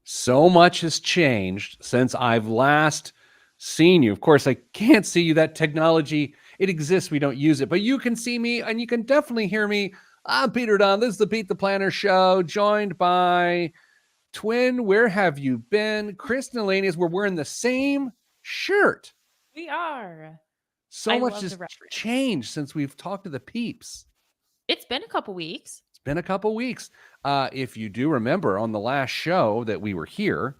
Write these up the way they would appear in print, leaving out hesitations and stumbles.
So much has changed since I've last seen you. Of course, I can't see you. That technology, it exists. We don't use it, but you can see me and you can definitely hear me. I'm Peter Dunn. This is the Pete the Planner Show, joined by twin. Where have you been? Kristen Elanius. We're wearing the same shirt. We are. So I much love the has reference. changed since we've talked to the peeps. It's been a couple weeks. It's been a couple weeks. If you do remember on the last show that we were here,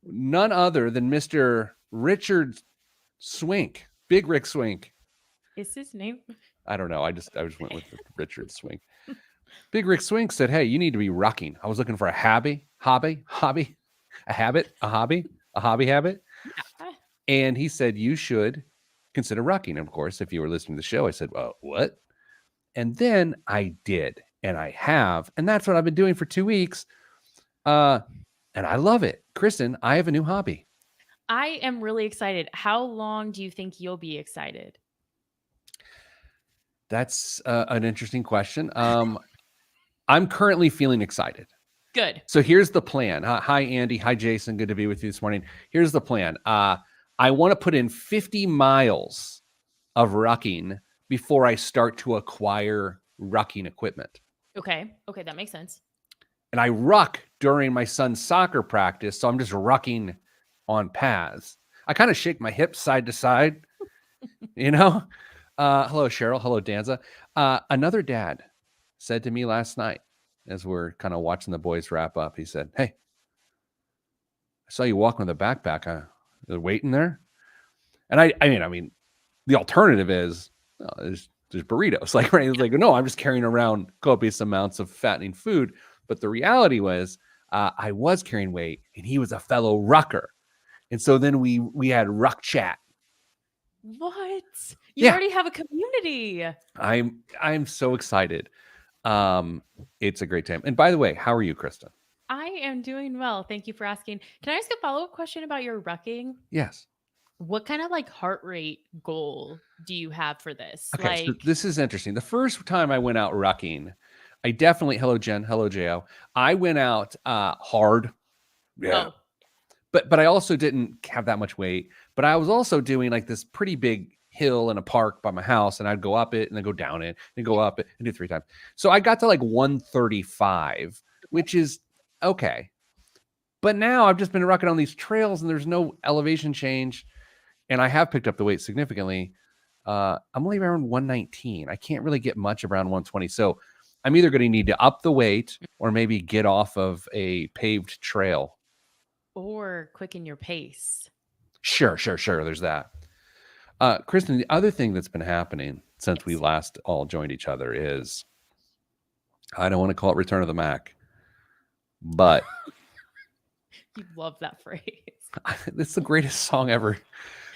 none other than Mr. Richard Swink, Big Rick Swink. Is his name? I don't know. I just went with Richard Swink. Big Rick Swink said, "Hey, you need to be rocking." I was looking for a hobby, a habit, a hobby habit, Yeah. and he said you should consider rocking. And of course, if you were listening to the show, I said, "Well, what?" And then I did, and I have, and that's what I've been doing for 2 weeks. And I love it. Kristen, I have a new hobby. I am really excited. How long do you think you'll be excited? That's an interesting question. I'm currently feeling excited. Good. So here's the plan. Hi, Andy. Hi, Jason. Good to be with you this morning. Here's the plan. I want to put in 50 miles of rucking before I start to acquire rucking equipment. Okay. Okay, that makes sense. And I ruck during my son's soccer practice. So I'm just rucking on paths. I kind of shake my hips side to side, you know? Hello, Cheryl. Hello, Danza. Another dad said to me last night as we're kind of watching the boys wrap up, he said, "Hey, I saw you walking with a backpack. Waiting there?" And I mean, the alternative is there's burritos. Like, right? It's like, no, I'm just carrying around copious amounts of fattening food. But the reality was, I was carrying weight, and he was a fellow rucker, and so then we had ruck chat. What? You Yeah, already have a community. I'm so excited. It's a great time. And by the way, how are you, Kristen? I am doing well. Thank you for asking. Can I ask a follow-up question about your rucking? Yes. What kind of like heart rate goal do you have for this? Okay, so Like, this is interesting. The first time I went out rucking, I definitely hello Jen, hello Jo. I went out hard. Yeah. oh, But I also didn't have that much weight. But I was also doing like this pretty big hill in a park by my house, and I'd go up it and then go down it and go up it and do 3 times. So I got to like 135, which is okay. But now I've just been rucking on these trails and there's no elevation change. And I have picked up the weight significantly. I'm only around 119. I can't really get much around 120. So I'm either going to need to up the weight or maybe get off of a paved trail. or quicken your pace. Sure. There's that. Kristen, the other thing that's been happening since we Yes. last all joined each other is, I don't want to call it Return of the Mac, but You love that phrase. it's the greatest song ever.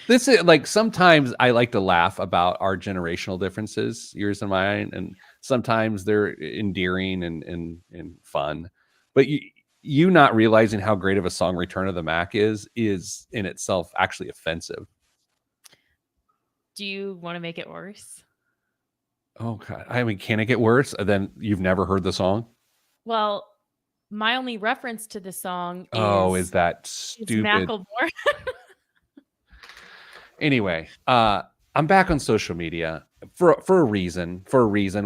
This is like, sometimes I like to laugh about our generational differences, yours and mine, and sometimes they're endearing and fun. But you not realizing how great of a song Return of the Mac is in itself actually offensive. Do you want to make it worse? Oh God. I mean, can it get worse than you've never heard the song? Well, my only reference to the song Oh, is is that it's stupid? Macklemore. Anyway, I'm back on social media for a reason,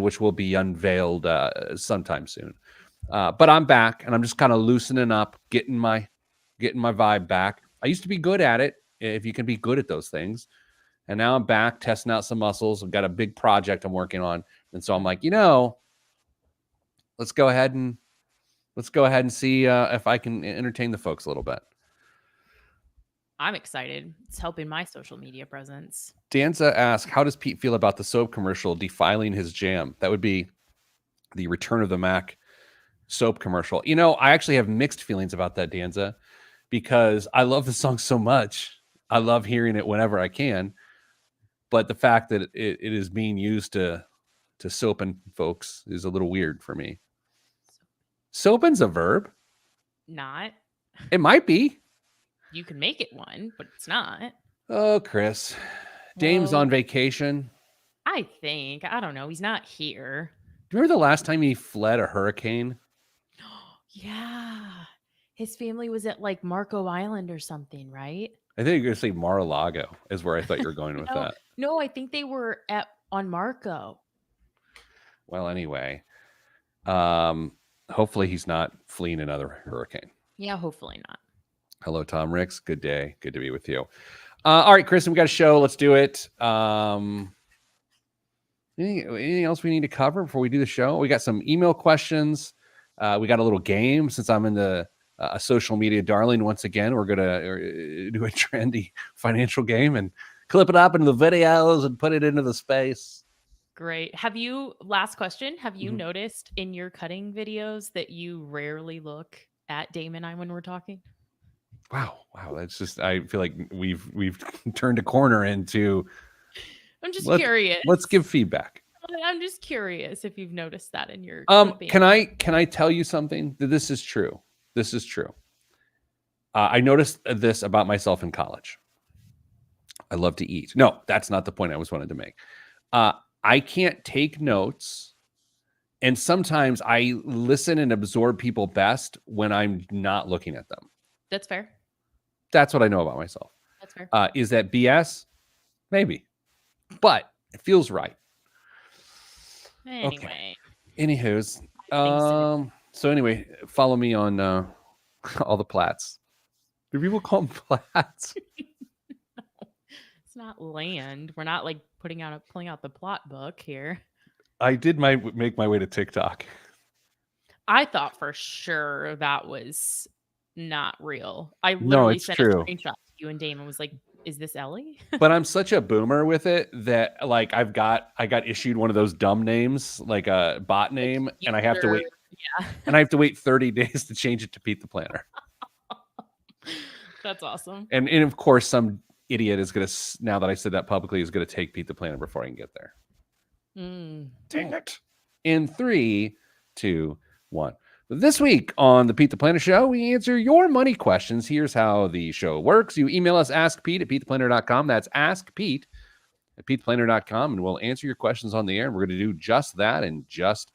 which will be unveiled sometime soon. But I'm back, and I'm just kind of loosening up, getting my vibe back. I used to be good at it, if you can be good at those things, and now I'm back testing out some muscles. I've got a big project I'm working on, and so I'm like, let's go ahead and see if I can entertain the folks a little bit. I'm excited. It's helping my social media presence. Danza asks, how does Pete feel about the soap commercial defiling his jam? That would be the Return of the Mac soap commercial. I actually have mixed feelings about that, Danza, because I love the song so much. I love hearing it whenever I can. But the fact that it is being used to soaping folks is a little weird for me. Soaping's a verb. Not. It might be. You can make it one, but it's not. Oh, Chris. Dame's Well, on vacation. I think. I don't know. He's not here. Do you remember the last time he fled a hurricane? Yeah. His family was at like Marco Island or something, right? I think you're going to say Mar-a-Lago is where I thought you were going with No, that. no, I think they were at on Marco. Well, anyway, um, hopefully he's not fleeing another hurricane. Yeah, hopefully not. Hello, Tom Ricks. Good day. Good to be with you. All right, Kristen, we got a show. Let's do it. Anything else we need to cover before we do the show? We got some email questions. We got a little game since I'm in the a social media darling once again. We're gonna do a trendy financial game and clip it up into the videos and put it into the space. Great. Last question, have you noticed in your cutting videos that you rarely look at Dame and I when we're talking? Wow. That's just, I feel like we've turned a corner into. I'm just curious. Let's give feedback. I'm just curious if you've noticed that in your clipping. Can I tell you something? That this is true. This is true. I noticed this about myself in college. I love to eat. No, that's not the point I was wanted to make. I can't take notes. And sometimes I listen and absorb people best when I'm not looking at them. That's fair. That's what I know about myself. That's fair. Is that BS? Maybe. But it feels right. Anyway. Okay. Anywho's. So anyway, follow me on all the plats. Do people call them plats? No, it's not land. We're not like pulling out the plot book here. I did make my way to TikTok. I thought for sure that was not real. I literally sent a screenshot to you and Damon was like, is this Ellie? But I'm such a boomer with it that like I got issued one of those dumb names, like a bot name, and I have to wait. Yeah. And I have to wait 30 days to change it to Pete the Planner. That's awesome. And of course, some idiot is going to, now that I said that publicly, is going to take Pete the Planner before I can get there. Dang it. In 3, 2, 1. This week on the Pete the Planner Show, we answer your money questions. Here's how the show works. You email us, askpete at PeteThePlanner.com. That's askpete at PeteThePlanner.com, and we'll answer your questions on the air. And we're going to do just that in just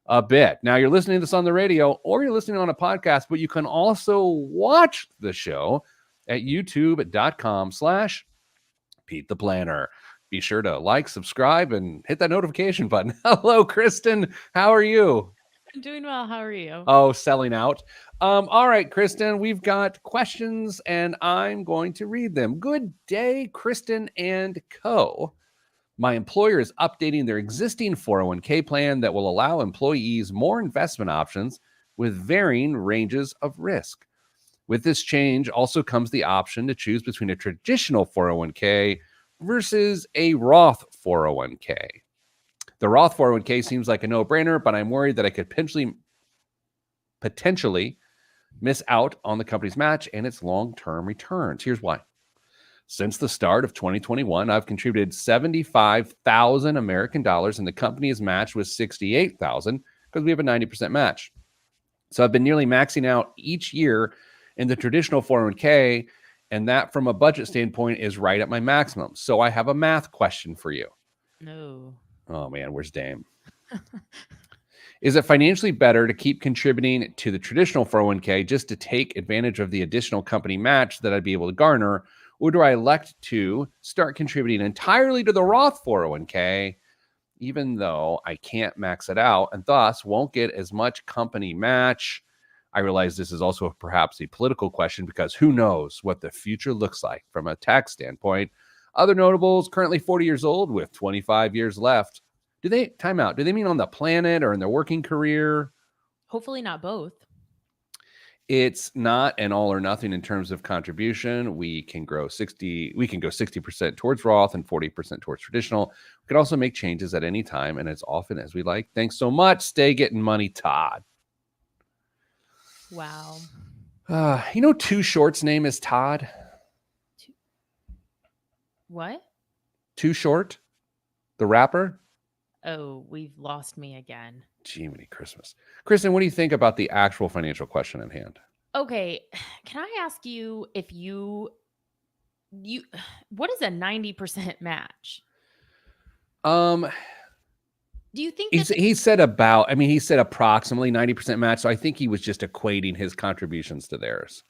a bit. Now, you're listening to this on the radio or you're listening on a podcast, but you can also watch the show at youtube.com/Pete the Planner. Be sure to like, subscribe, and hit that notification button. Hello, Kristen. How are you? I'm doing well. How are you? Oh, selling out. All right, Kristen, we've got questions, and I'm going to read them. Good day, Kristen and Co. My employer is updating their existing 401k plan that will allow employees more investment options with varying ranges of risk. With this change also comes the option to choose between a traditional 401k versus a Roth 401k. The Roth 401k seems like a no-brainer, but I'm worried that I could potentially miss out on the company's match and its long-term returns. Here's why. Since the start of 2021, I've contributed 75,000 American dollars, and the company is matched with 68,000 because we have a 90% match. So I've been nearly maxing out each year in the traditional 401k, and that from a budget standpoint is right at my maximum. So I have a math question for you. No. Oh man, where's Dame? Is it financially better to keep contributing to the traditional 401k just to take advantage of the additional company match that I'd be able to garner? Or do I elect to start contributing entirely to the Roth 401k, even though I can't max it out and thus won't get as much company match? I realize this is also perhaps a political question because who knows what the future looks like from a tax standpoint. Other notables currently 40 years old with 25 years left. Do they mean on the planet or in their working career? Hopefully not both. It's not an all or nothing in terms of contribution. We can go 60% towards Roth and 40% towards traditional. We can also make changes at any time and as often as we like. Thanks so much. Stay getting money, Todd. Wow. Too Short's name is Todd. What? Too Short, the rapper. Oh, we've lost me again. Jiminy Christmas. Kristen, what do you think about the actual financial question at hand? Okay. Can I ask you if what is a 90% match? Do you think he said about, I mean, he said approximately 90% match. So I think he said approximately 90% match. So I think he was just equating his contributions to theirs.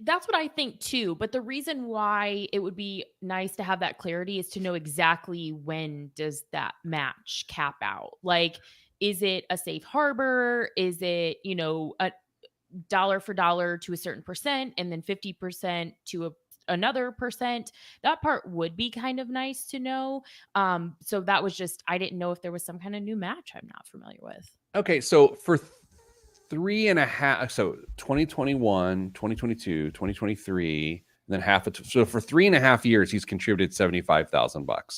That's what I think too. But the reason why it would be nice to have that clarity is to know exactly when does that match cap out? Like, is it a safe harbor? Is it, a dollar for dollar to a certain percent and then 50% to another percent? That part would be kind of nice to know. So that was just, I didn't know if there was some kind of new match I'm not familiar with. Okay. So for 3.5, so 2021, 2022, 2023, and then so for 3.5 years, he's contributed $75,000. Wow.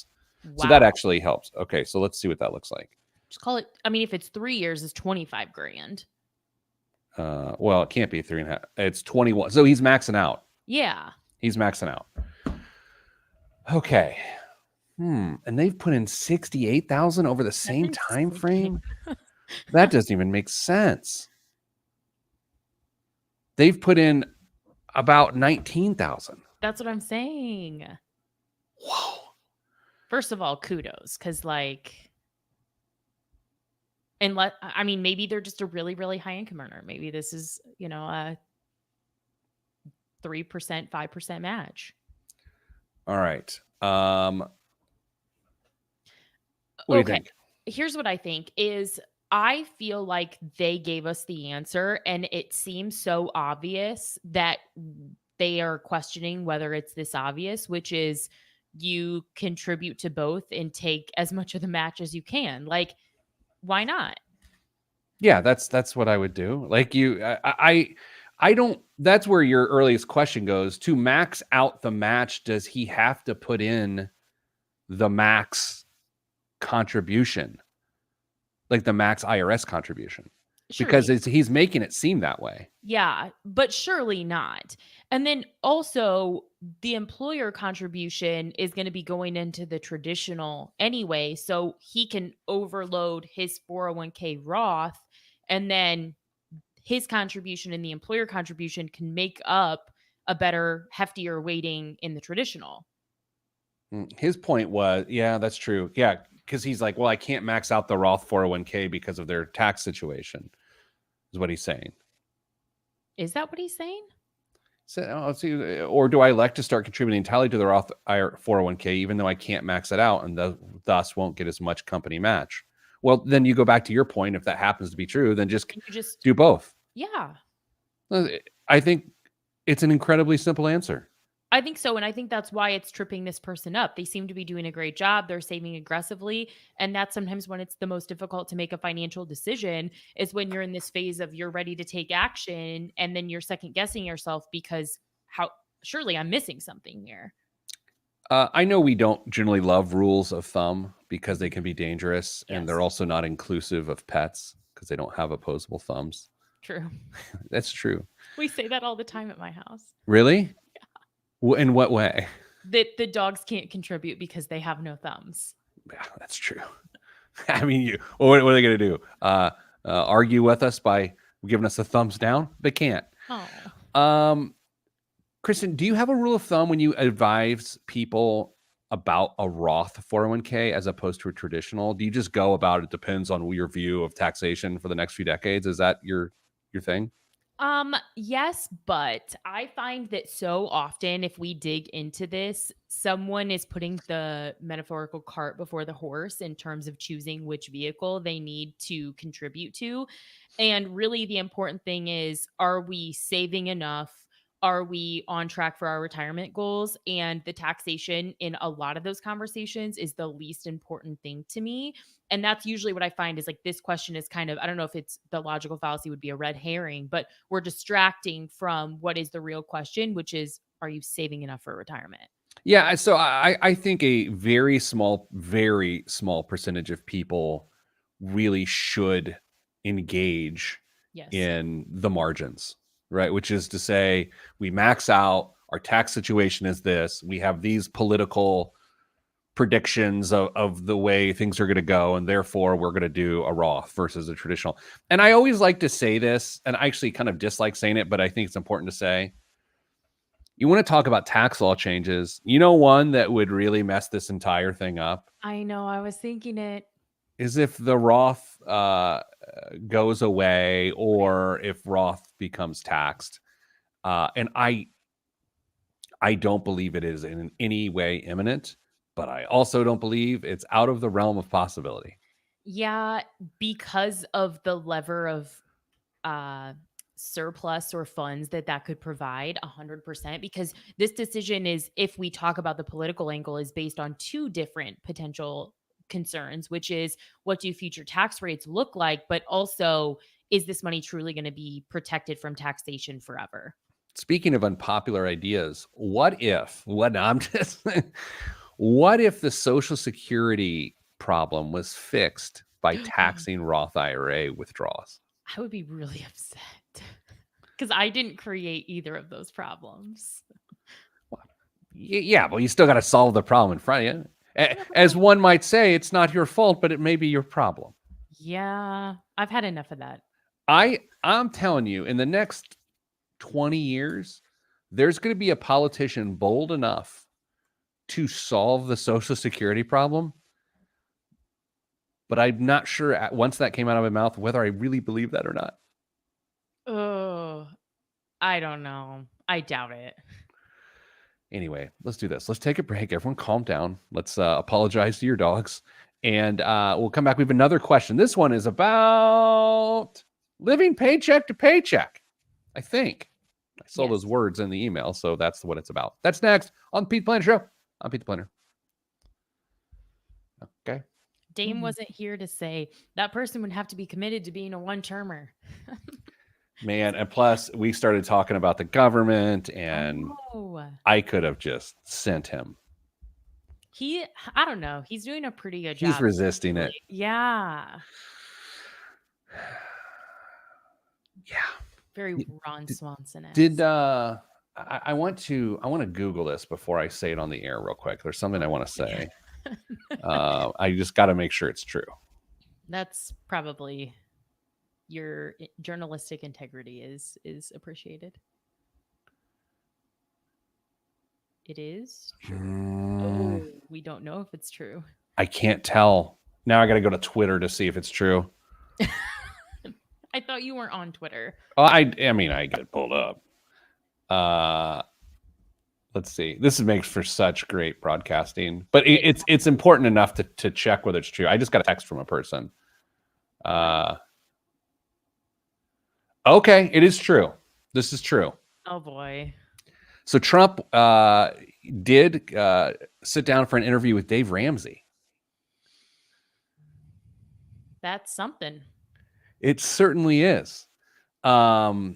So that actually helps. Okay. So let's see what that looks like. Just call it, I mean, if it's 3 years, it's 25 grand. Well, it can't be 3.5. It's 21. So he's maxing out. Yeah. He's maxing out. Okay. And they've put in 68,000 over the same time frame. That doesn't even make sense. They've put in about 19,000. That's what I'm saying. Whoa. First of all, kudos, because maybe they're just a really, really high income earner. Maybe this is, a 3%, 5% match. All right. What do you think? Here's what I think is I feel like they gave us the answer and it seems so obvious that they are questioning whether it's this obvious, which is you contribute to both and take as much of the match as you can. Like, why not? Yeah, that's what I would do. Like I don't, that's where your earliest question goes. To max out the match, does he have to put in the max contribution? Like the max IRS contribution? Because he's making it seem that way. Yeah, but surely not. And then also the employer contribution is going to be going into the traditional anyway, so he can overload his 401k Roth, and then his contribution and the employer contribution can make up a better, heftier weighting in the traditional. His point was, yeah, that's true. Yeah, because he's like, well, I can't max out the Roth 401k because of their tax situation, is what he's saying. Is that what he's saying? So, or do I elect to start contributing entirely to the Roth 401k, even though I can't max it out and thus won't get as much company match? Well, then you go back to your point. If that happens to be true, then just do both. Yeah. I think it's an incredibly simple answer. I think so. And I think that's why it's tripping this person up. They seem to be doing a great job. They're saving aggressively. And that's sometimes when it's the most difficult to make a financial decision, is when you're in this phase of you're ready to take action and then you're second guessing yourself because surely I'm missing something here. I know we don't generally love rules of thumb because they can be dangerous, and they're also not inclusive of pets because they don't have opposable thumbs. True. That's true. We say that all the time at my house. Really? Yeah. In what way? That the dogs can't contribute because they have no thumbs. Yeah, that's true. I mean, what are they going to do? Argue with us by giving us a thumbs down? They can't. Oh. Kristen, do you have a rule of thumb when you advise people about a Roth 401k as opposed to a traditional? Do you just go about it depends on your view of taxation for the next few decades? Is that your thing? Yes, but I find that so often if we dig into this, someone is putting the metaphorical cart before the horse in terms of choosing which vehicle they need to contribute to. And really the important thing is, are we saving enough? Are we on track for our retirement goals? And the taxation in a lot of those conversations is the least important thing to me. And that's usually what I find is like this question is kind of, I don't know if it's the logical fallacy would be a red herring, but we're distracting from what is the real question, which is, are you saving enough for retirement? Yeah. So I think a very small percentage of people really should engage in the margins. Right. Which is to say we max out, our tax situation is this, we have these political predictions of the way things are going to go. And therefore we're going to do a Roth versus a traditional. And I always like to say this, and I actually kind of dislike saying it, but I think it's important to say, you want to talk about tax law changes. You know, one that would really mess this entire thing up. I know. I was thinking it. is if the Roth goes away or if Roth becomes taxed. And I don't believe it is in any way imminent, but I also don't believe it's out of the realm of possibility. Yeah, because of the lever of uh surplus or funds that could provide 100%, because this decision is, if we talk about the political angle, is based on two different potential concerns, which is what do future tax rates look like, but also is this money truly going to be protected from taxation forever? Speaking of unpopular ideas, what if what if the Social Security problem was fixed by taxing Roth IRA withdrawals? I would be really upset because I didn't create either of those problems. Yeah, but you still got to solve the problem in front of you. As one might say, it's not your fault, but it may be your problem. Yeah, I've had enough of that. I'm telling you, in the next 20 years, there's going to be a politician bold enough to solve the Social Security problem. But I'm not sure once that came out of my mouth whether I really believe that or not. Oh, I don't know. I doubt it. Anyway, let's do this. Let's take a break. Everyone calm down. Let's apologize to your dogs. And we'll come back. We have another question. This one is about living paycheck to paycheck, I think. I saw those words in the email, so that's what it's about. That's next on the Pete Planner Show. I'm Pete the Planner. Okay. Dame wasn't here to say that person would have to be committed to being a one-termer. Man, and plus we started talking about the government, and I could have just sent him. I don't know. He's doing a pretty good job. He's resisting it. Yeah. Yeah. Very Ron Swanson. I want to Google this before I say it on the air real quick. There's something I want to say. I just got to make sure it's true. That's probably your journalistic integrity is appreciated. It is true. Oh, we don't know if it's true. I can't tell. Now I got to go to Twitter to see if it's true. I thought you weren't on Twitter. Oh, I mean, I get pulled up. Let's see. This makes for such great broadcasting, but it's important enough to check whether it's true. I just got a text from a person. Okay, it is true. This is true. Oh boy. So Trump did sit down for an interview with Dave Ramsey. That's something. It certainly is. So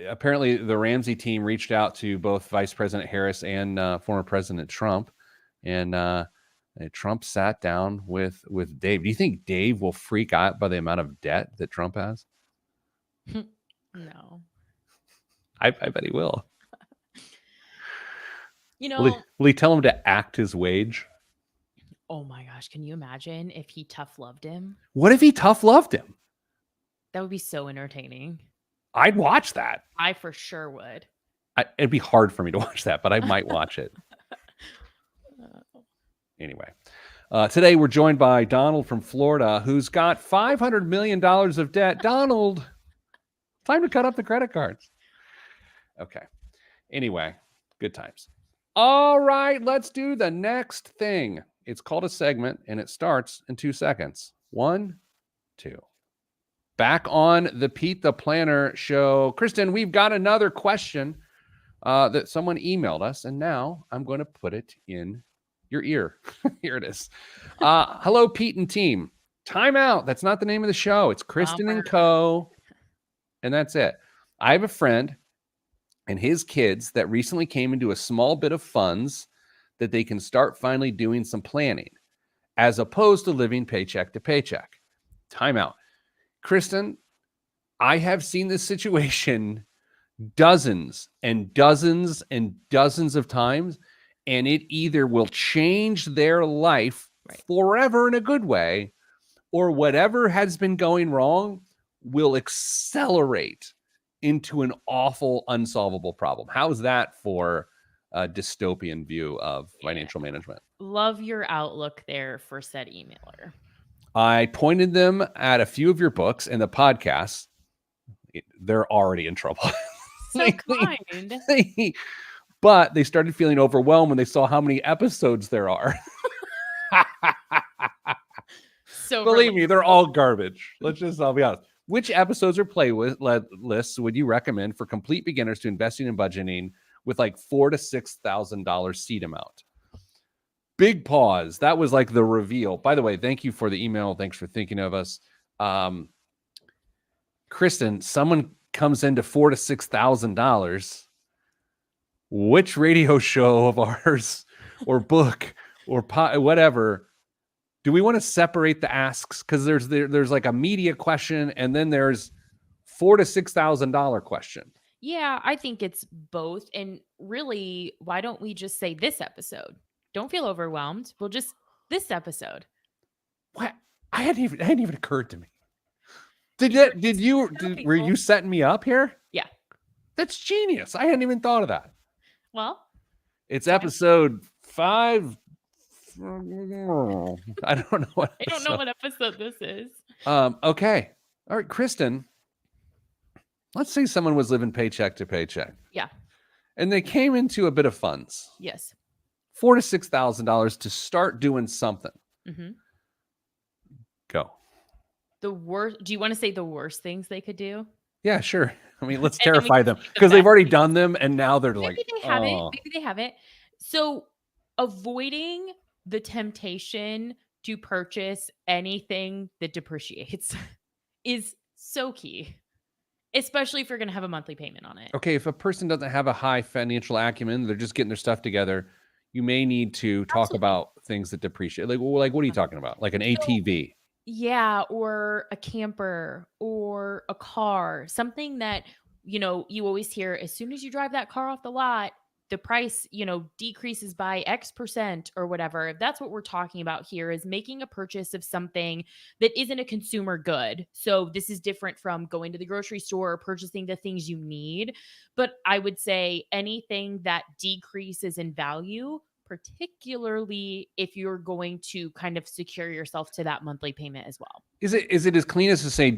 apparently the Ramsey team reached out to both Vice President Harris and former President Trump, and Trump sat down with Dave. Do you think Dave will freak out by the amount of debt that Trump has? No. I bet he will. You know, will he tell him to act his wage? Oh my gosh, can you imagine if he tough loved him? What if he tough loved him? That would be so entertaining. I'd watch that. I for sure would. It'd be hard for me to watch that, but I might watch it. Anyway, today we're joined by Donald from Florida, who's got $500 million of debt. Donald, time to cut up the credit cards. Okay. Anyway, good times. All right, let's do the next thing. It's called a segment, and it starts in 2 seconds. 1, 2. Back on the Pete the Planner Show. Kristen, we've got another question that someone emailed us, and now I'm going to put it in your ear. Here it is. Hello, Pete and team. Time out. That's not the name of the show. It's Kristen and Co. And that's it. I have a friend and his kids that recently came into a small bit of funds that they can start finally doing some planning, as opposed to living paycheck to paycheck. Time out. Kristen, I have seen this situation dozens and dozens and dozens of times, and it either will change their life forever in a good way, or whatever has been going wrong will accelerate into an awful, unsolvable problem. How's that for dystopian view of Yeah. financial management. Love your outlook there for said emailer. I pointed them at a few of your books and the podcasts. They're already in trouble. So kind. But they started feeling overwhelmed when they saw how many episodes there are. So Believe me, they're all garbage. I'll be honest. Which episodes or lists would you recommend for complete beginners to investing and budgeting with like $4,000 to $6,000 seed amount? Big pause. That was like the reveal. By the way, thank you for the email. Thanks for thinking of us. Kristen, someone comes into $4,000 to $6,000. Which radio show of ours or book or whatever do we want to separate the asks? Because there's like a media question and then there's $4,000 to $6,000 question. Yeah, I think it's both. And really, why don't we just say this episode? Don't feel overwhelmed. We'll just this episode. What? It hadn't even occurred to me. Were you setting me up here? Yeah. That's genius. I hadn't even thought of that. Well, it's episode 5. I don't know what episode this is. Okay. All right, Kristen. Let's say someone was living paycheck to paycheck. Yeah. And they came into a bit of funds. Yes. $4,000 to $6,000 to start doing something. Mm-hmm. Go. Do you want to say the worst things they could do? Yeah, sure. I mean, let's terrify them because they've already done them and now they're Maybe like, they haven't. Maybe they haven't. So avoiding the temptation to purchase anything that depreciates is so key, especially if you're going to have a monthly payment on it. Okay, if a person doesn't have a high financial acumen, they're just getting their stuff together, you may need to talk about things that depreciate. Like what are you talking about? Like an ATV? Yeah, or a camper or a car, something that, you always hear as soon as you drive that car off the lot, the price, decreases by X% or whatever. That's what we're talking about here, is making a purchase of something that isn't a consumer good. So this is different from going to the grocery store or purchasing the things you need. But I would say anything that decreases in value, particularly if you're going to kind of secure yourself to that monthly payment as well. Is it as clean as to say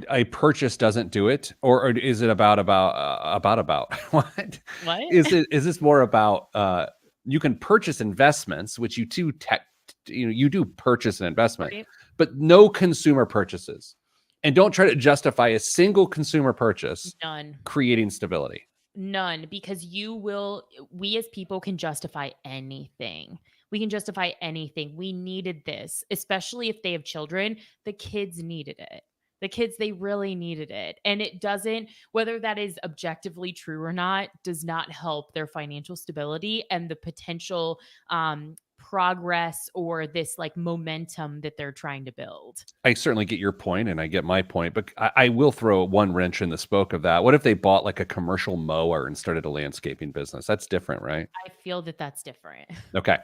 a purchase doesn't do it, or is it about what? What is this more about you can purchase investments, which you do purchase an investment, right, but no consumer purchases, and don't try to justify a single consumer purchase. None. Creating stability. None, because we as people can justify anything. We can justify anything. We needed this, especially if they have children. The kids needed it. The kids, they really needed it. And it doesn't, whether that is objectively true or not, does not help their financial stability and the potential progress or this like momentum that they're trying to build. I certainly get your point and I get my point, but I will throw one wrench in the spoke of that. What if they bought like a commercial mower and started a landscaping business? That's different, right? I feel that that's different. Okay.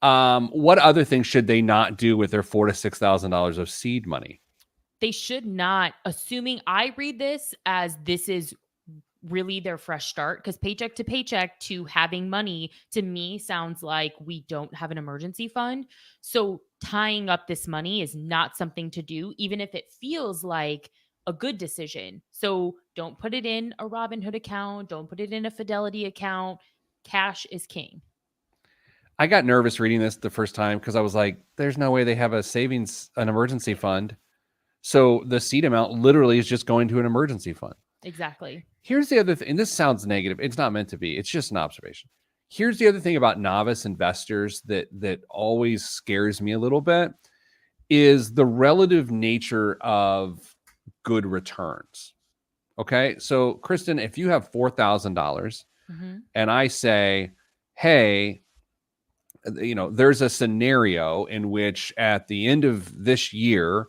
What other things should they not do with their $4,000 to $6,000 of seed money? They should not, assuming I read this as this is really their fresh start, because paycheck to paycheck to having money to me sounds like we don't have an emergency fund. So tying up this money is not something to do, even if it feels like a good decision. So don't put it in a Robinhood account. Don't put it in a Fidelity account. Cash is king. I got nervous reading this the first time because I was like, there's no way they have an emergency fund. So the seed amount literally is just going to an emergency fund. Exactly. Here's the other thing, and this sounds negative. It's not meant to be. It's just an observation. Here's the other thing about novice investors that always scares me a little bit is the relative nature of good returns. Okay. So Kristen, if you have $4,000 and I say, hey, there's a scenario in which at the end of this year,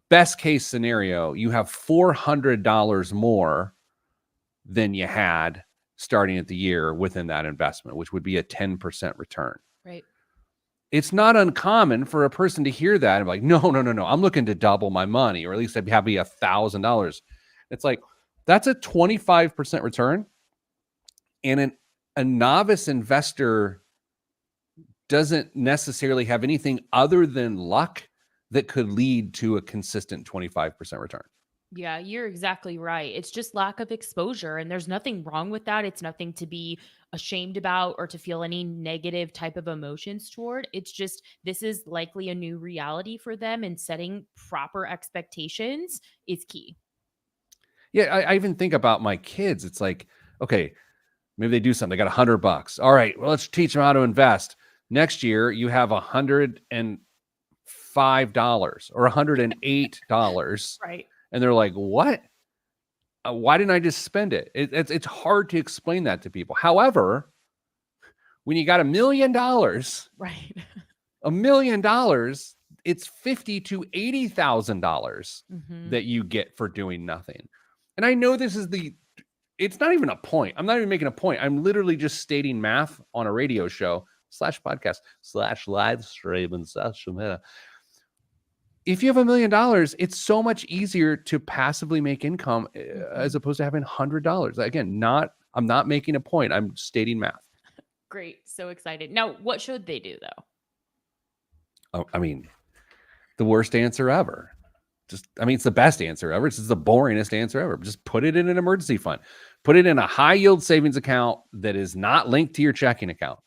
best case scenario, you have $400 more than you had starting at the year within that investment, which would be a 10% return. Right. It's not uncommon for a person to hear that and be like, no, I'm looking to double my money, or at least I'd have $1,000. It's like, that's a 25% return and a novice investor doesn't necessarily have anything other than luck that could lead to a consistent 25% return. Yeah, you're exactly right. It's just lack of exposure, and there's nothing wrong with that. It's nothing to be ashamed about or to feel any negative type of emotions toward. It's just this is likely a new reality for them, and setting proper expectations is key. Yeah, I even think about my kids. It's like, okay, maybe they do something. They got $100. All right, well, let's teach them how to invest. Next year, you have $105 or $108. Right. And they're like, what? Why didn't I just spend it? It's hard to explain that to people. However, when you got $1 million, Right. $1 million, it's $50,000 to $80,000 Mhm. that you get for doing nothing. And I know this is it's not even a point. I'm not even making a point. I'm literally just stating math on a radio show / podcast / live stream and social media. If you have $1 million, it's so much easier to passively make income as opposed to having $100. Again, I'm not making a point. I'm stating math. Great. So excited. Now, what should they do though? I mean, the worst answer ever. It's the best answer ever. It's just the boringest answer ever. Just put it in an emergency fund. Put it in a high yield savings account that is not linked to your checking account.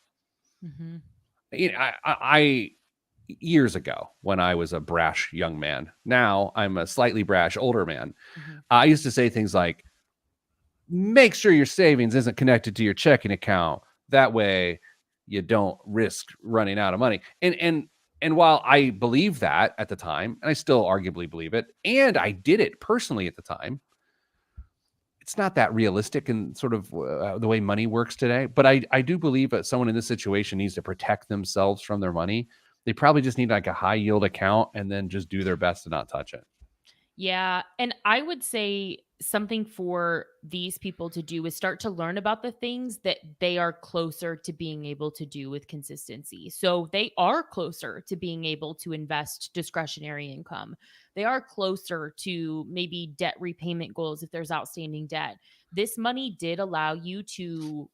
Mm-hmm. I years ago when I was a brash young man, now I'm a slightly brash older man. Mm-hmm. I used to say things like, make sure your savings isn't connected to your checking account. That way you don't risk running out of money. And while I believed that at the time, and I still arguably believe it, and I did it personally at the time, it's not that realistic in sort of the way money works today. But I do believe that someone in this situation needs to protect themselves from their money. They probably just need like a high yield account and then just do their best to not touch it. Yeah. And I would say something for these people to do is start to learn about the things that they are closer to being able to do with consistency. So they are closer to being able to invest discretionary income. They are closer to maybe debt repayment goals if there's outstanding debt. This money did allow you to.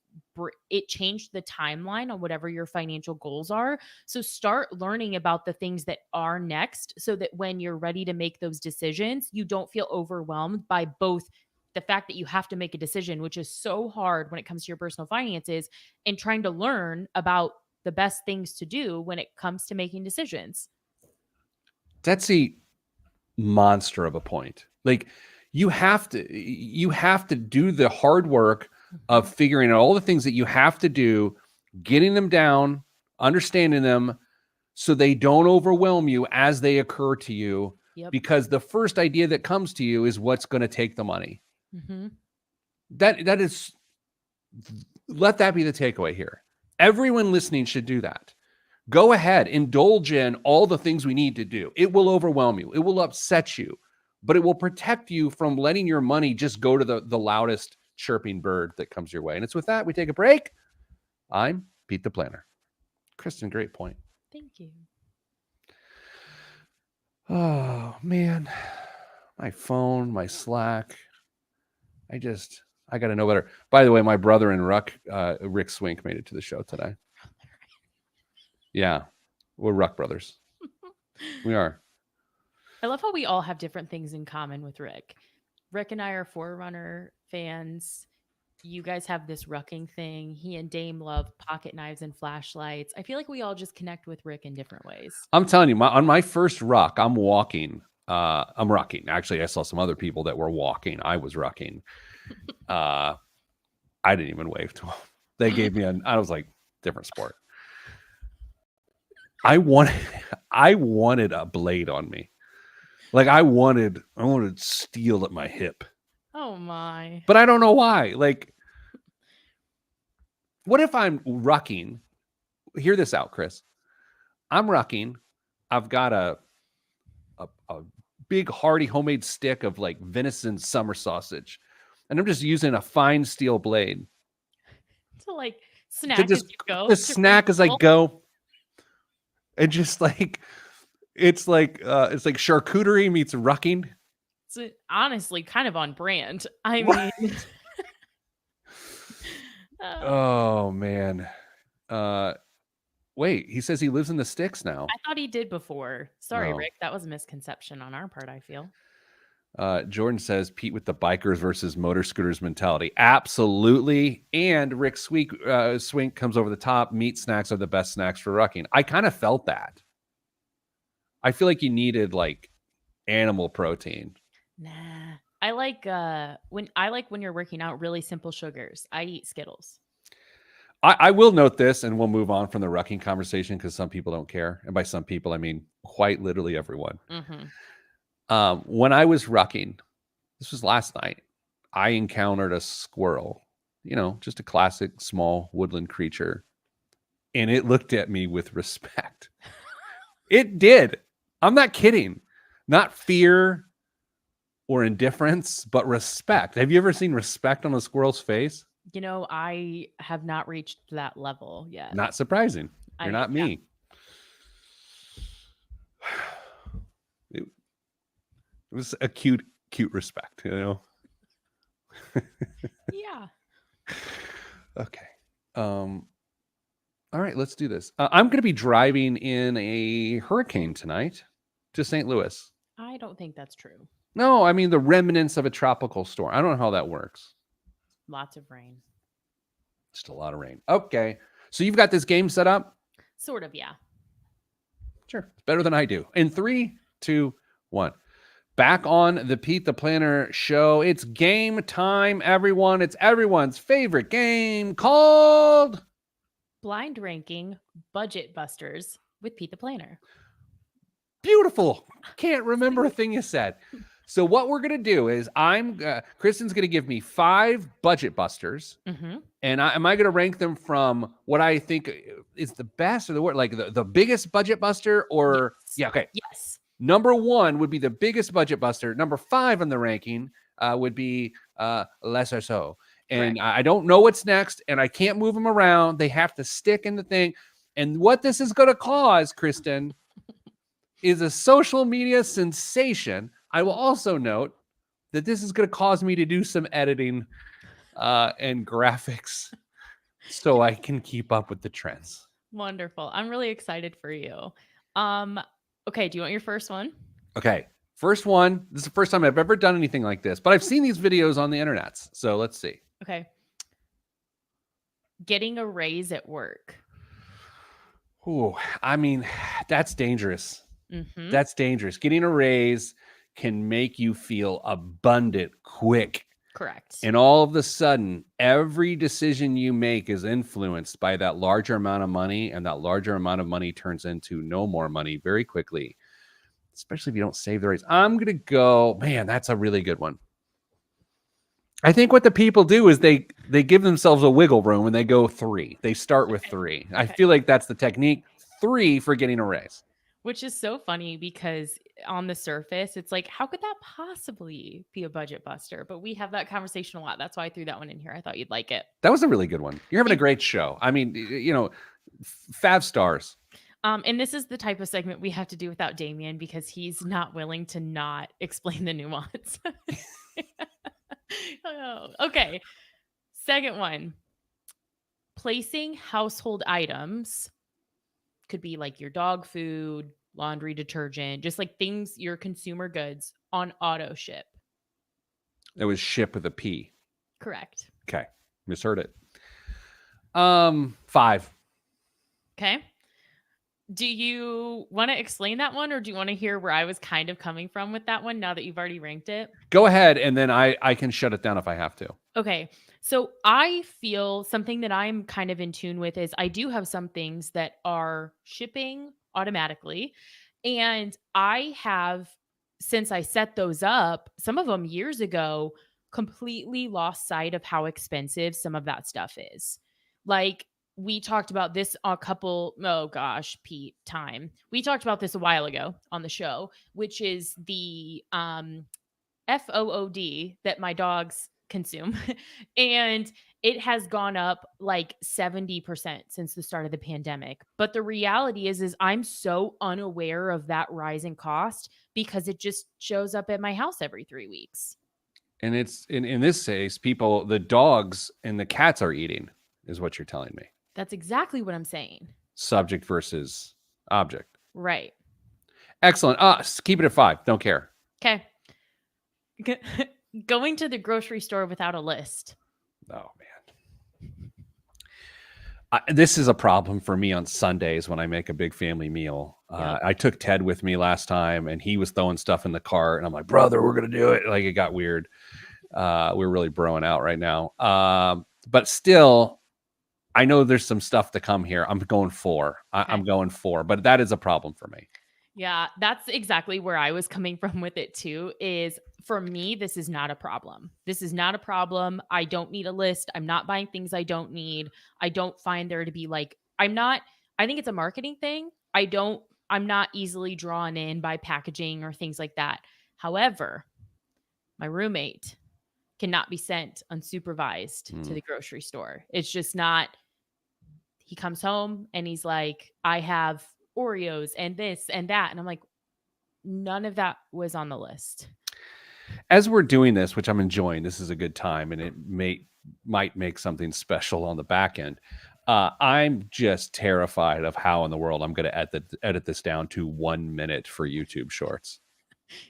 It changed the timeline on whatever your financial goals are. So start learning about the things that are next so that when you're ready to make those decisions, you don't feel overwhelmed by both the fact that you have to make a decision, which is so hard when it comes to your personal finances, and trying to learn about the best things to do when it comes to making decisions. That's a monster of a point. Like you have to do the hard work of figuring out all the things that you have to do, getting them down, understanding them so they don't overwhelm you as they occur to you. Yep. Because the first idea that comes to you is what's going to take the money. Mm-hmm. That is, let that be the takeaway here. Everyone listening should do that. Go ahead, indulge in all the things we need to do. It will overwhelm you. It will upset you, but it will protect you from letting your money just go to the loudest chirping bird that comes your way. And it's with that we take a break. I'm Pete the Planner. Kristen, great point. Thank you. Oh man, my phone, my Slack. I got to know better. By the way, my brother and Rick Swink made it to the show today. Yeah, we're Ruck brothers. We are. I love how we all have different things in common with Rick. Rick and I are Forerunner fans. You guys have this rucking thing. He and Dame love pocket knives and flashlights. I feel like we all just connect with Rick in different ways. I'm telling you, on my first ruck, I'm walking. I'm rucking. Actually, I saw some other people that were walking. I was rucking. I didn't even wave to them. They gave me I was like, different sport. I wanted a blade on me. Like I wanted steel at my hip. Oh my. But I don't know why. Like, what if I'm rucking? Hear this out, Chris. I'm rucking. I've got a big hearty homemade stick of like venison summer sausage. And I'm just using a fine steel blade. To like snack as you go. Just snack as I go. And just like it's like charcuterie meets rucking. It's honestly kind of on brand. I mean, Oh man. Uh Wait, he says he lives in the sticks now. I thought he did before. Sorry, No. Rick. That was a misconception on our part, I feel. Jordan says Pete with the bikers versus motor scooters mentality. Absolutely. And Rick Swink comes over the top. Meat snacks are the best snacks for rucking. I kind of felt that. I feel like you needed like animal protein. Nah. I like when you're working out really simple sugars. I eat Skittles. I will note this, and we'll move on from the rucking conversation because some people don't care. And by some people, I mean quite literally everyone. When I was rucking, this was last night, I encountered a squirrel, just a classic small woodland creature. And it looked at me with respect. It did. I'm not kidding. Not fear or indifference, but respect. Have you ever seen respect on a squirrel's face? I have not reached that level yet. Not surprising. You're not Yeah. me. It was a cute respect, Yeah. Okay. All right, let's do this. I'm going to be driving in a hurricane tonight to St. Louis. I don't think that's true. No, I mean the remnants of a tropical storm. I don't know how that works. Lots of rain. Just a lot of rain. Okay. So you've got this game set up? Sort of, yeah. Sure. It's better than I do. In 3, 2, 1. Back on the Pete the Planner show. It's game time, everyone. It's everyone's favorite game called Blind Ranking Budget Busters with Pete the Planner. Beautiful. Can't remember a thing you said. So what we're going to do is Kristen's going to give me 5 budget busters. Mm-hmm. And am I going to rank them from what I think is the best or the worst, like the biggest budget buster or yes. Yeah. Okay. Yes. Number 1 would be the biggest budget buster. Number 5 on the ranking would be lesser so. And I don't know what's next and I can't move them around. They have to stick in the thing. And what this is going to cause, Kristen, is a social media sensation. I will also note that this is going to cause me to do some editing and graphics so I can keep up with the trends. Wonderful. I'm really excited for you. Okay, do you want your first one? Okay. First one. This is the first time I've ever done anything like this, but I've seen these videos on the internet. So let's see. Okay. Getting a raise at work. Oh, I mean, that's dangerous. Mm-hmm. That's dangerous. Getting a raise can make you feel abundant quick. Correct. And all of a sudden, every decision you make is influenced by that larger amount of money, and that larger amount of money turns into no more money very quickly, especially if you don't save the raise. I'm going to go, man, that's a really good one. I think what the people do is they give themselves a wiggle room and they go 3. They start with 3. I feel like that's the technique. 3 for getting a raise. Which is so funny because on the surface, it's like, how could that possibly be a budget buster? But we have that conversation a lot. That's why I threw that one in here. I thought you'd like it. That was a really good one. You're having a great show. I mean, 5 stars. And this is the type of segment we have to do without Damien because he's not willing to not explain the nuance. Oh, okay. Second one. Placing household items. Could be like your dog food, laundry detergent, just like things, your consumer goods on auto ship. It was ship with a P. Correct. Okay. Misheard it. 5. Okay. Do you want to explain that one or do you want to hear where I was kind of coming from with that one now that you've already ranked it? Go ahead, and then I can shut it down if I have to. Okay. So I feel something that I'm kind of in tune with is I do have some things that are shipping automatically. And I have, since I set those up, some of them years ago, completely lost sight of how expensive some of that stuff is. Like we talked about this Pete, time. We talked about this a while ago on the show, which is the FOOD that my dogs consume. And it has gone up like 70% since the start of the pandemic. But the reality is I'm so unaware of that rising cost because it just shows up at my house every 3 weeks. And it's in this case, the dogs and the cats are eating. is what you're telling me. That's exactly what I'm saying. Subject versus object. Right. Excellent. Keep it at 5. Don't care. Okay. Going to the grocery store without a list. Oh, man. This is a problem for me on Sundays when I make a big family meal. Yep. I took Ted with me last time, and he was throwing stuff in the cart, and I'm like, brother, we're going to do it. Like, it got weird. We're really broing out right now. But still, I know there's some stuff to come here. I'm going 4. I'm going 4, but that is a problem for me. Yeah, that's exactly where I was coming from with it too, is for me, this is not a problem. This is not a problem. I don't need a list. I'm not buying things I don't need. I don't find there to be like, I think it's a marketing thing. I'm not easily drawn in by packaging or things like that. However, my roommate cannot be sent unsupervised to the grocery store. It's just not, he comes home and he's like, I have Oreos and this and that. And I'm like, none of that was on the list. As we're doing this, which I'm enjoying, this is a good time, and it might make something special on the back end. I'm just terrified of how in the world I'm going to edit this down to 1 minute for YouTube Shorts.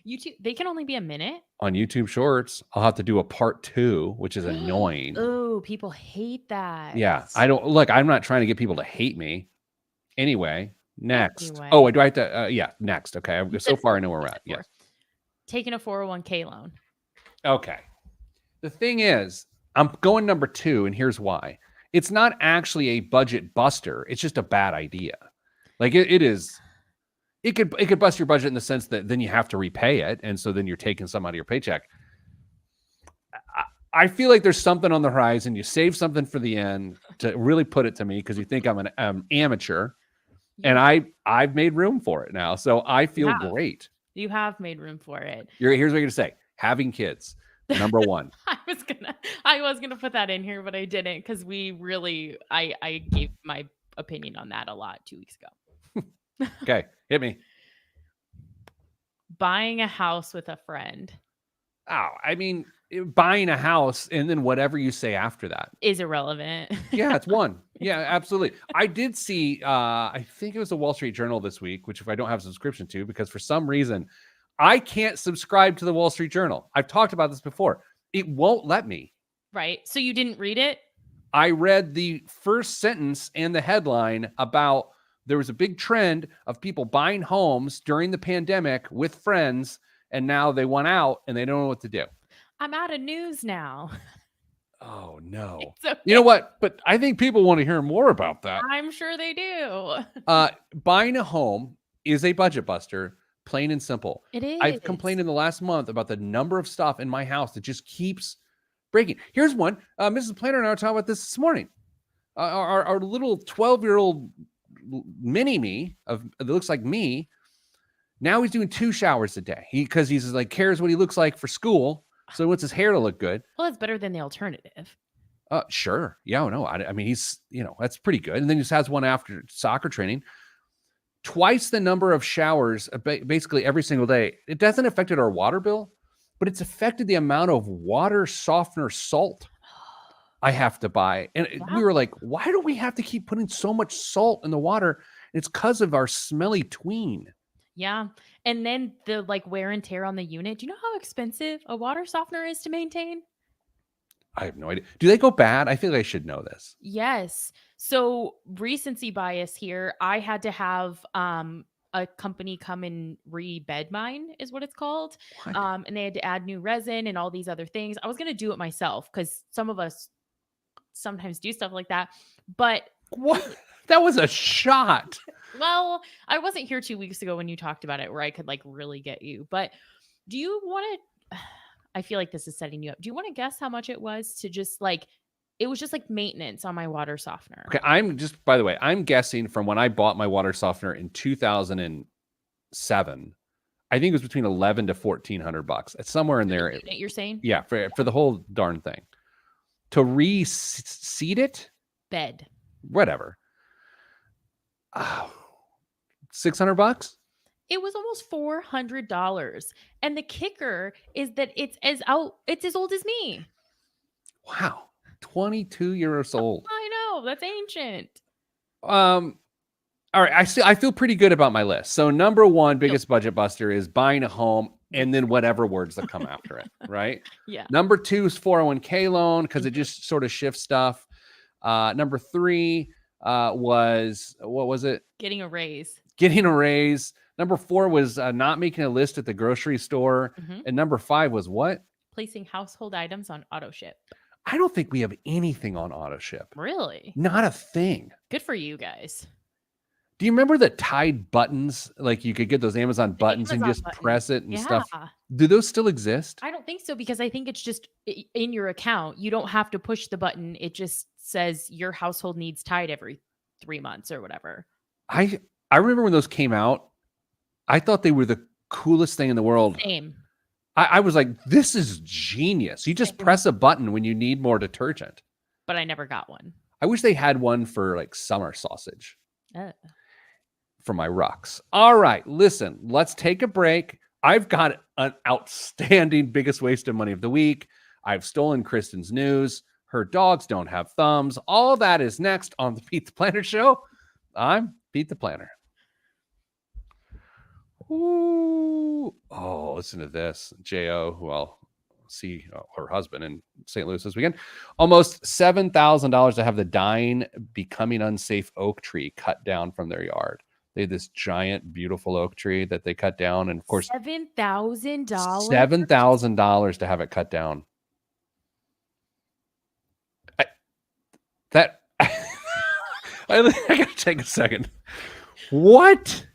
YouTube, they can only be a minute? On YouTube Shorts, I'll have to do a part 2, which is annoying. Oh, people hate that. Yeah, I'm not trying to get people to hate me. Anyway, next. Oh, do I have to? Yeah, next. Okay, so far I know where we're at. Yes. Taking a 401k loan. Okay. The thing is, I'm going number 2, and here's why. It's not actually a budget buster. It's just a bad idea. Like it is. It could bust your budget in the sense that then you have to repay it, and so then you're taking some out of your paycheck. I feel like there's something on the horizon. You save something for the end to really put it to me because you think I'm an amateur, and I've made room for it now, so I feel great. You have made room for it. Here's what you're gonna say: having kids, number 1. I was gonna put that in here, but I didn't because I gave my opinion on that a lot 2 weeks ago. Okay, hit me. Buying a house with a friend. Oh, I mean, buying a house and then whatever you say after that is irrelevant. Yeah, it's 1. Yeah, absolutely. I did see, I think it was the Wall Street Journal this week, which if I don't have a subscription to, because for some reason I can't subscribe to the Wall Street Journal. I've talked about this before. It won't let me. Right. So you didn't read it? I read the first sentence and the headline about there was a big trend of people buying homes during the pandemic with friends, and now they went out and they don't know what to do. I'm out of news now. Oh, no. Okay. You know what? But I think people want to hear more about that. I'm sure they do. Buying a home is a budget buster, plain and simple. It is. I've complained in the last month about the number of stuff in my house that just keeps breaking. Here's one. Mrs. Planner and I were talking about this morning. Our little 12-year-old mini-me that looks like me, now he's doing 2 showers a day because he's like cares what he looks like for school, so he wants his hair to look good. Well, that's better than the alternative. Sure. Yeah, no, I mean, he's, that's pretty good. And then he just has one after soccer training. Twice the number of showers basically every single day. It doesn't affect our water bill, but it's affected the amount of water softener salt I have to buy. And we were like, why do we have to keep putting so much salt in the water? It's because of our smelly tween. Yeah. And then the wear and tear on the unit. Do you know how expensive a water softener is to maintain? I have no idea. Do they go bad? I feel like I should know this. Yes. So recency bias here. I had to have a company come and re-bed mine is what it's called. And they had to add new resin and all these other things. I was going to do it myself because some of us sometimes do stuff like that. But what? That was a shot. Well, I wasn't here 2 weeks ago when you talked about it where I could really get you. But do you want to, I feel like this is setting you up. Do you want to guess how much it was to just it was just maintenance on my water softener? Okay. By the way, I'm guessing from when I bought my water softener in 2007, I think it was between $1,100 to $1,400. It's somewhere in there. You're saying? Yeah. For the whole darn thing. To reseat it? Bed. Whatever. Oh, $600? It was almost $400. And the kicker is that it's as old as me. Wow. 22 years old. I know, that's ancient. All right, I feel pretty good about my list. So number one, biggest budget buster is buying a home and then whatever words that come after it, right? Yeah. Number two is 401k loan because it just sort of shifts stuff. Number three was, what was it? Getting a raise. Getting a raise. Number four was not making a list at the grocery store. And number five was what? Placing household items on auto ship. I don't think we have anything on auto ship. Really? Not a thing. Good for you guys. Do you remember the Tide buttons? Like you could get those Amazon buttons and Amazon just buttons. press it and Yeah. stuff. Do those still exist? I don't think so because I think it's just in your account. You don't have to push the button. It just says your household needs Tide every 3 months or whatever. I remember when those came out, I thought they were the coolest thing in the world. Same. I was like, this is genius. You just press a button when you need more detergent. But I never got one. I wish they had one for like summer sausage Oh. for my rucks. All right, listen, let's take a break. I've got an outstanding biggest waste of money of the week. I've stolen Kristen's news. Her dogs don't have thumbs. All that is next on the Pete the Planner Show. I'm Pete the Planner. Ooh. Oh, listen to this. J.O., who I'll see her husband in St. Louis this weekend. Almost $7,000 to have the dying, becoming unsafe oak tree cut down from their yard. They had this giant, beautiful oak tree that they cut down. And of course, $7,000? $7,000 to have it cut down. I gotta take a second. What?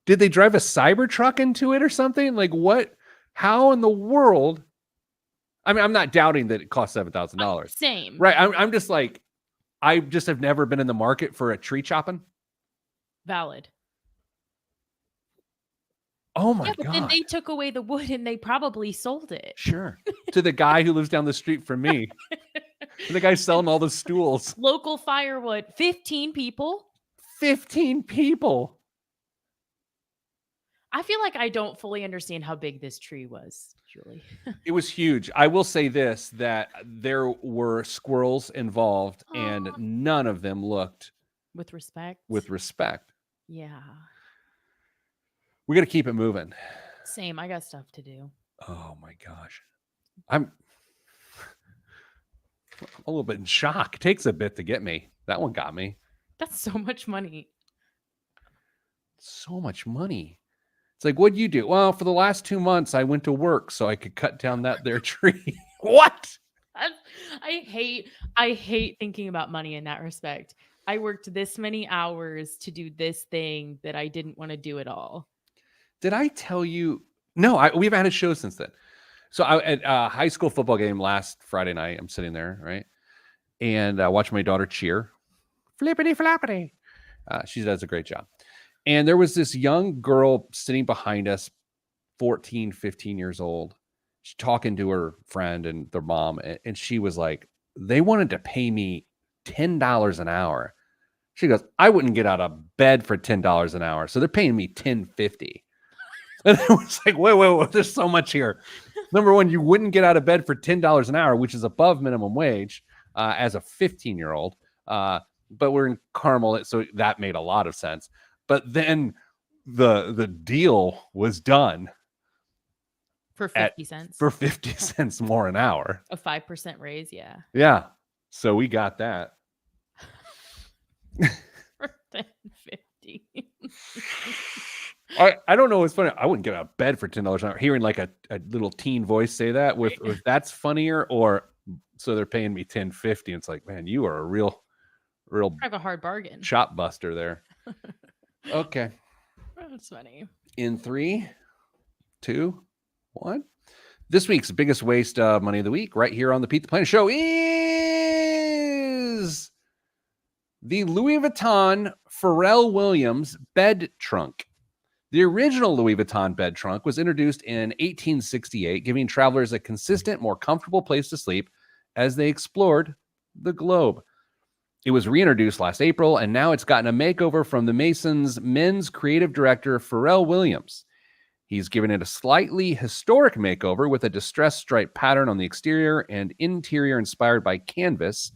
Did they drive a Cybertruck into it or something? Like what? How in the world? I mean, I'm not doubting that it cost $7,000. Same. Right. I'm just like, I just have never been in the market for a tree chopping. Valid. Oh my Yeah, but God. then they took away the wood and they probably sold it. Sure. To the guy who lives down the street from me. The guy selling all the stools. Local firewood. 15 people? 15 people. I feel like I don't fully understand how big this tree was, Julie. It was huge. I will say this, that there were squirrels involved and none of them looked With respect. Yeah. Yeah. We got to keep it moving. Same. I got stuff to do. Oh my gosh. I'm a little bit in shock. It takes a bit to get me. That one got me. That's so much money. So much money. It's like, what'd you do? Well, for the last 2 months, I went to work so I could cut down that there tree. What? I hate thinking about money in that respect. I worked this many hours to do this thing that I didn't want to do at all. Did I tell you? No, we haven't had a show since then. So at a high school football game last Friday night, I'm sitting there, right? And watching my daughter cheer. Flippity flappity. She does a great job. And there was this young girl sitting behind us, 14, 15 years old. She's talking to her friend and their mom. And she was like, they wanted to pay me $10 an hour. She goes, I wouldn't get out of bed for $10 an hour. So they're paying me $10.50. And it was like, wait, there's so much here. Number one, you wouldn't get out of bed for $10 an hour, which is above minimum wage as a 15-year-old. But we're in Carmel, so that made a lot of sense. But then the deal was done for 50 cents. For 50 cents more an hour. A 5% raise, yeah. Yeah. So we got that. For $10.50. I don't know what's funny. I wouldn't get out of bed for $10 an hour. Hearing like a little teen voice say that with that's funnier, or so they're paying me $10.50. It's like, man, you are a real have a hard bargain. Shop buster there. Okay. That's funny. In 3, 2, 1. This week's biggest waste of money of the week, right here on the Pete the Planner Show, is the Louis Vuitton Pharrell Williams bed trunk. The original Louis Vuitton bed trunk was introduced in 1868, giving travelers a consistent, more comfortable place to sleep as they explored the globe. It was reintroduced last April, and now it's gotten a makeover from the Masons' men's creative director, Pharrell Williams. He's given it a slightly historic makeover with a distressed stripe pattern on the exterior and interior inspired by canvas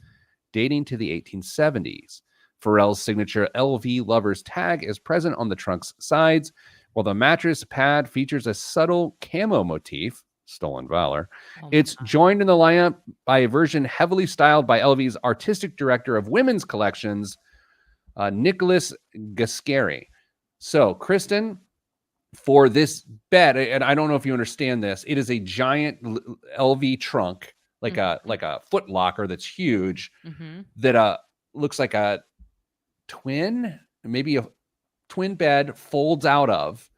dating to the 1870s. Pharrell's signature LV Lovers tag is present on the trunk's sides, while the mattress pad features a subtle camo motif, stolen valor. Oh my It's God. joined in the lineup by a version heavily styled by LV's artistic director of women's collections, Nicholas Gascari. So, Kristen, for this bed, and I don't know if you understand this, it is a giant LV trunk, like a foot locker that's huge, that looks like a twin, maybe a twin bed folds out of,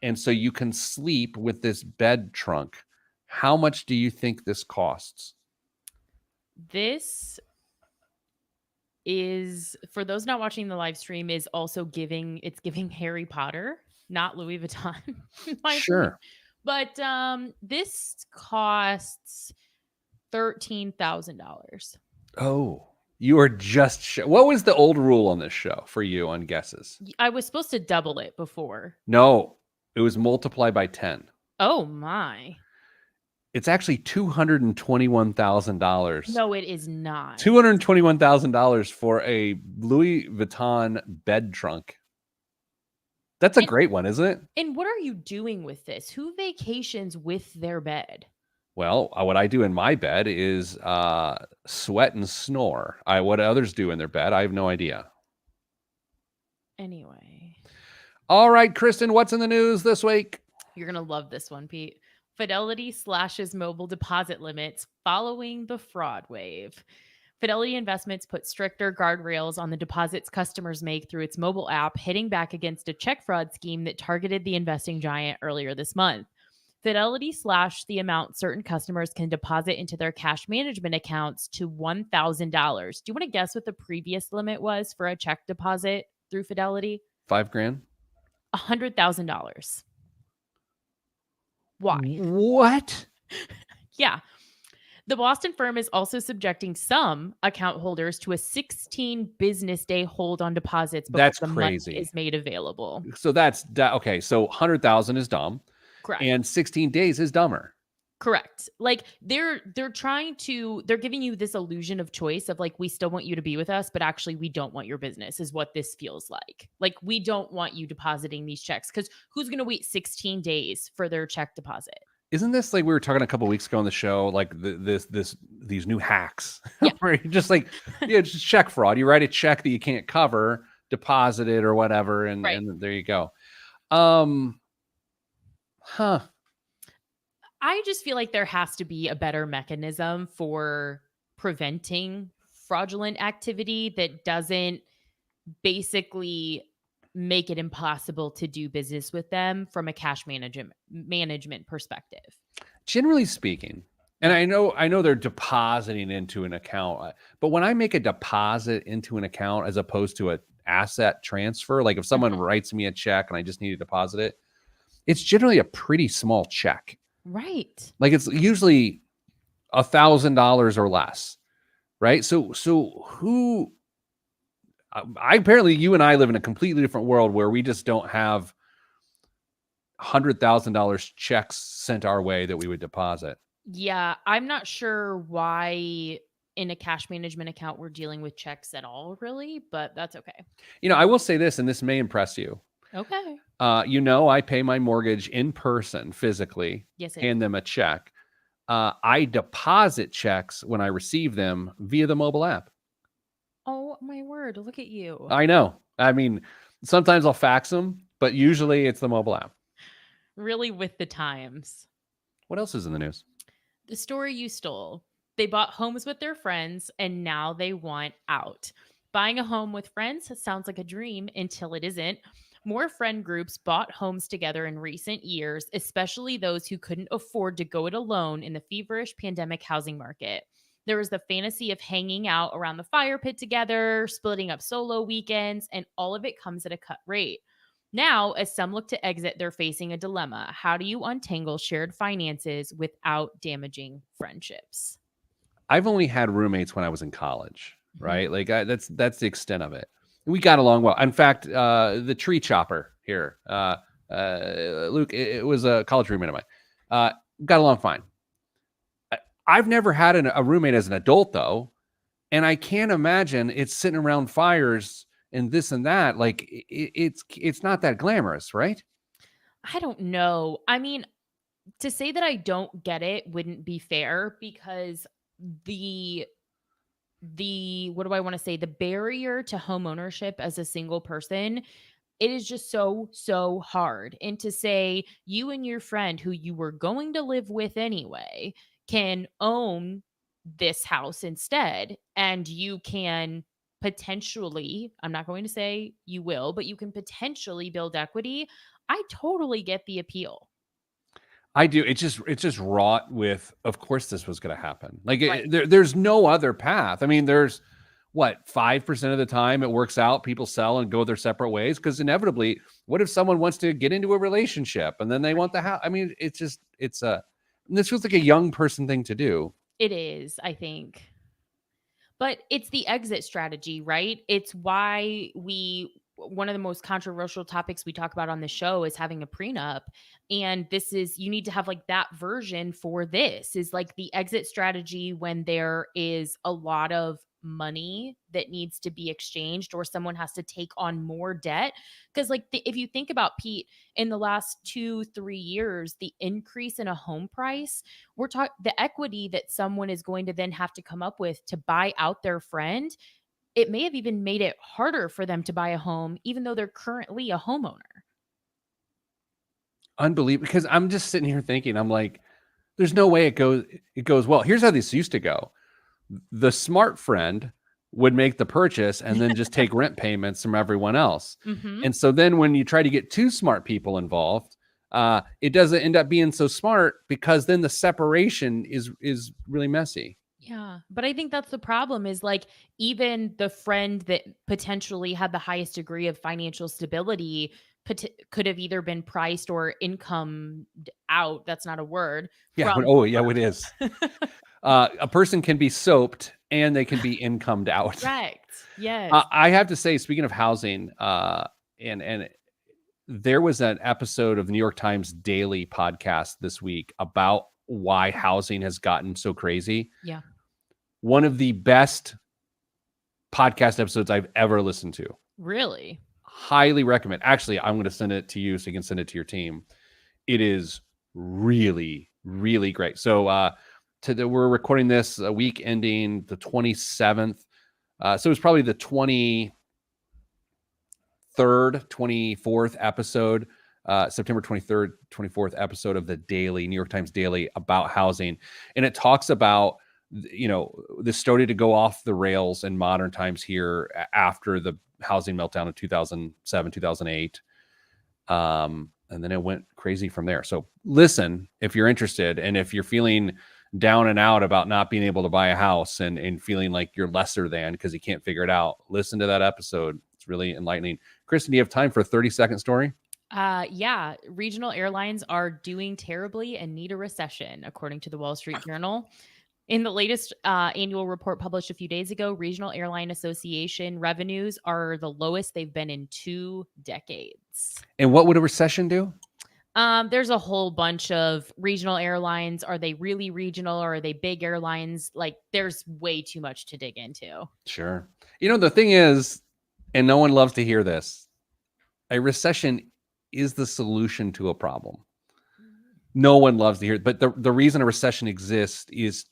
and so you can sleep with this bed trunk. How much do you think this costs? This is, for those not watching the live stream, is also giving Harry Potter, not Louis Vuitton. in my opinion. Sure. But this costs $13,000. Oh, you are just what was the old rule on this show for you on guesses? I was supposed to double it before. No, it was multiply by 10. Oh my. It's actually $221,000. No, it is not. $221,000 for a Louis Vuitton bed trunk. That's a great one, isn't it? And what are you doing with this? Who vacations with their bed? Well, what I do in my bed is sweat and snore. What others do in their bed, I have no idea. Anyway. All right, Kristen, what's in the news this week? You're going to love this one, Pete. Fidelity slashes mobile deposit limits following the fraud wave. Fidelity Investments put stricter guardrails on the deposits customers make through its mobile app, hitting back against a check fraud scheme that targeted the investing giant earlier this month. Fidelity slashed the amount certain customers can deposit into their cash management accounts to $1,000. Do you want to guess what the previous limit was for a check deposit through Fidelity? $5,000. $100,000. Why? What? Yeah. The Boston firm is also subjecting some account holders to a 16 business day hold on deposits before That's the crazy. money is made available. So that's okay. So 100,000 is dumb. Correct. And 16 days is dumber. Correct. Like they're giving you this illusion of choice of like, we still want you to be with us, but actually we don't want your business is what this feels like. Like we don't want you depositing these checks because who's going to wait 16 days for their check deposit? Isn't this like we were talking a couple weeks ago on the show, like these new hacks Yeah. where you just like, just check fraud. You write a check that you can't cover, deposit it or whatever. And, right. and there you go. I just feel like there has to be a better mechanism for preventing fraudulent activity that doesn't basically make it impossible to do business with them from a cash management perspective. Generally speaking, and I know they're depositing into an account, but when I make a deposit into an account as opposed to an asset transfer, like if someone writes me a check and I just need to deposit it, it's generally a pretty small check. Right. Like it's usually $1,000 or less. Right. So who apparently you and I live in a completely different world where we just don't have $100,000 checks sent our way that we would deposit. Yeah. I'm not sure why in a cash management account we're dealing with checks at all, really, but that's okay. I will say this, and this may impress you. Okay. I pay my mortgage in person, physically, yes, hand them a check. I deposit checks when I receive them via the mobile app. Oh, my word. Look at you. I know. I mean, sometimes I'll fax them, but usually it's the mobile app. Really with the times. What else is in the news? The story you stole. They bought homes with their friends and now they want out. Buying a home with friends sounds like a dream until it isn't. More friend groups bought homes together in recent years, especially those who couldn't afford to go it alone in the feverish pandemic housing market. There was the fantasy of hanging out around the fire pit together, splitting up solo weekends, and all of it comes at a cut rate. Now, as some look to exit, they're facing a dilemma. How do you untangle shared finances without damaging friendships? I've only had roommates when I was in college, right? Like that's the extent of it. We got along well. In fact, the tree chopper here, Luke, it was a college roommate of mine. Got along fine. I've never had a roommate as an adult though, and I can't imagine it's sitting around fires and this and that. Like it's not that glamorous, right? I don't know. I mean, to say that I don't get it wouldn't be fair because the what do I want to say? The barrier to home ownership as a single person, it is just so hard. And to say you and your friend who you were going to live with anyway can own this house instead, and you can potentially, I'm not going to say you will, but you can potentially build equity. I totally get the appeal. I do. It's just wrought with. Of course, this was going to happen. Like Right. there's no other path. I mean, there's what 5% of the time it works out. People sell and go their separate ways because inevitably, what if someone wants to get into a relationship and then they want the house? I mean, it's a. This feels like a young person thing to do. It is, I think. But it's the exit strategy, right? It's why one of the most controversial topics we talk about on the show is having a prenup. And this is, you need to have like that version for this is like the exit strategy when there is a lot of money that needs to be exchanged or someone has to take on more debt. Because, like, if you think about Pete, in the last 2-3 years, the increase in a home price, we're talking the equity that someone is going to then have to come up with to buy out their friend, it may have even made it harder for them to buy a home, even though they're currently a homeowner. Unbelievable. Because I'm just sitting here thinking, I'm like, there's no way it goes well. Here's how this used to go. The smart friend would make the purchase and then just take rent payments from everyone else. Mm-hmm. And so then when you try to get two smart people involved, it doesn't end up being so smart because then the separation is really messy. Yeah. But I think that's the problem is like even the friend that potentially had the highest degree of financial stability could have either been priced or income out. That's not a word Yeah. from. Oh, yeah, it is. A person can be soaped and they can be incomed out. Correct. Yes. I have to say, speaking of housing, and there was an episode of the New York Times Daily podcast this week about why housing has gotten so crazy. Yeah. One of the best podcast episodes I've ever listened to. Really? Highly recommend. Actually, I'm going to send it to you so you can send it to your team. It is really, really great. So we're recording this a week ending the 27th. So it was probably the 23rd, 24th episode, September 23rd, 24th episode of the Daily, New York Times Daily about housing. And it talks about, this started to go off the rails in modern times here after the housing meltdown of 2007, 2008. And then it went crazy from there. So listen, if you're interested, and if you're feeling down and out about not being able to buy a house and feeling like you're lesser than because you can't figure it out, listen to that episode. It's really enlightening. Kristen, do you have time for a 30-second story? Yeah. Regional airlines are doing terribly and need a recession, according to the Wall Street Journal. In the latest annual report published a few days ago, Regional Airline Association revenues are the lowest they've been in 2 decades. And what would a recession do? There's a whole bunch of regional airlines. Are they really regional or are they big airlines? Like, there's way too much to dig into. Sure. The thing is, and no one loves to hear this, a recession is the solution to a problem. No one loves to hear it, but the reason a recession exists is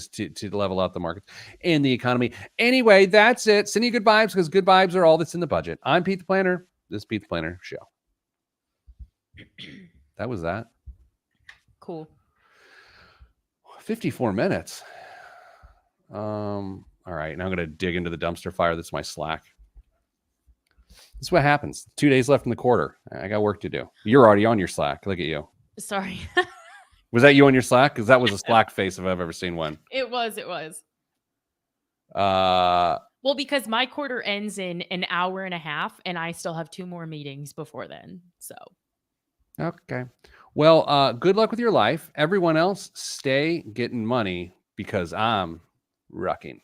to level out the market and the economy. Anyway, that's it. Send you good vibes because good vibes are all that's in the budget. I'm Pete the Planner. This is Pete the Planner Show. That was that. Cool. 54 minutes. All right. Now I'm going to dig into the dumpster fire. This is my Slack. This is what happens. 2 days left in the quarter. I got work to do. You're already on your Slack. Look at you. Sorry. Was that you on your Slack? Because that was a Slack face if I've ever seen one. It was. Well, because my quarter ends in an hour and a half, and I still have 2 more meetings before then. So. Okay. Well, good luck with your life. Everyone else, stay getting money because I'm rucking.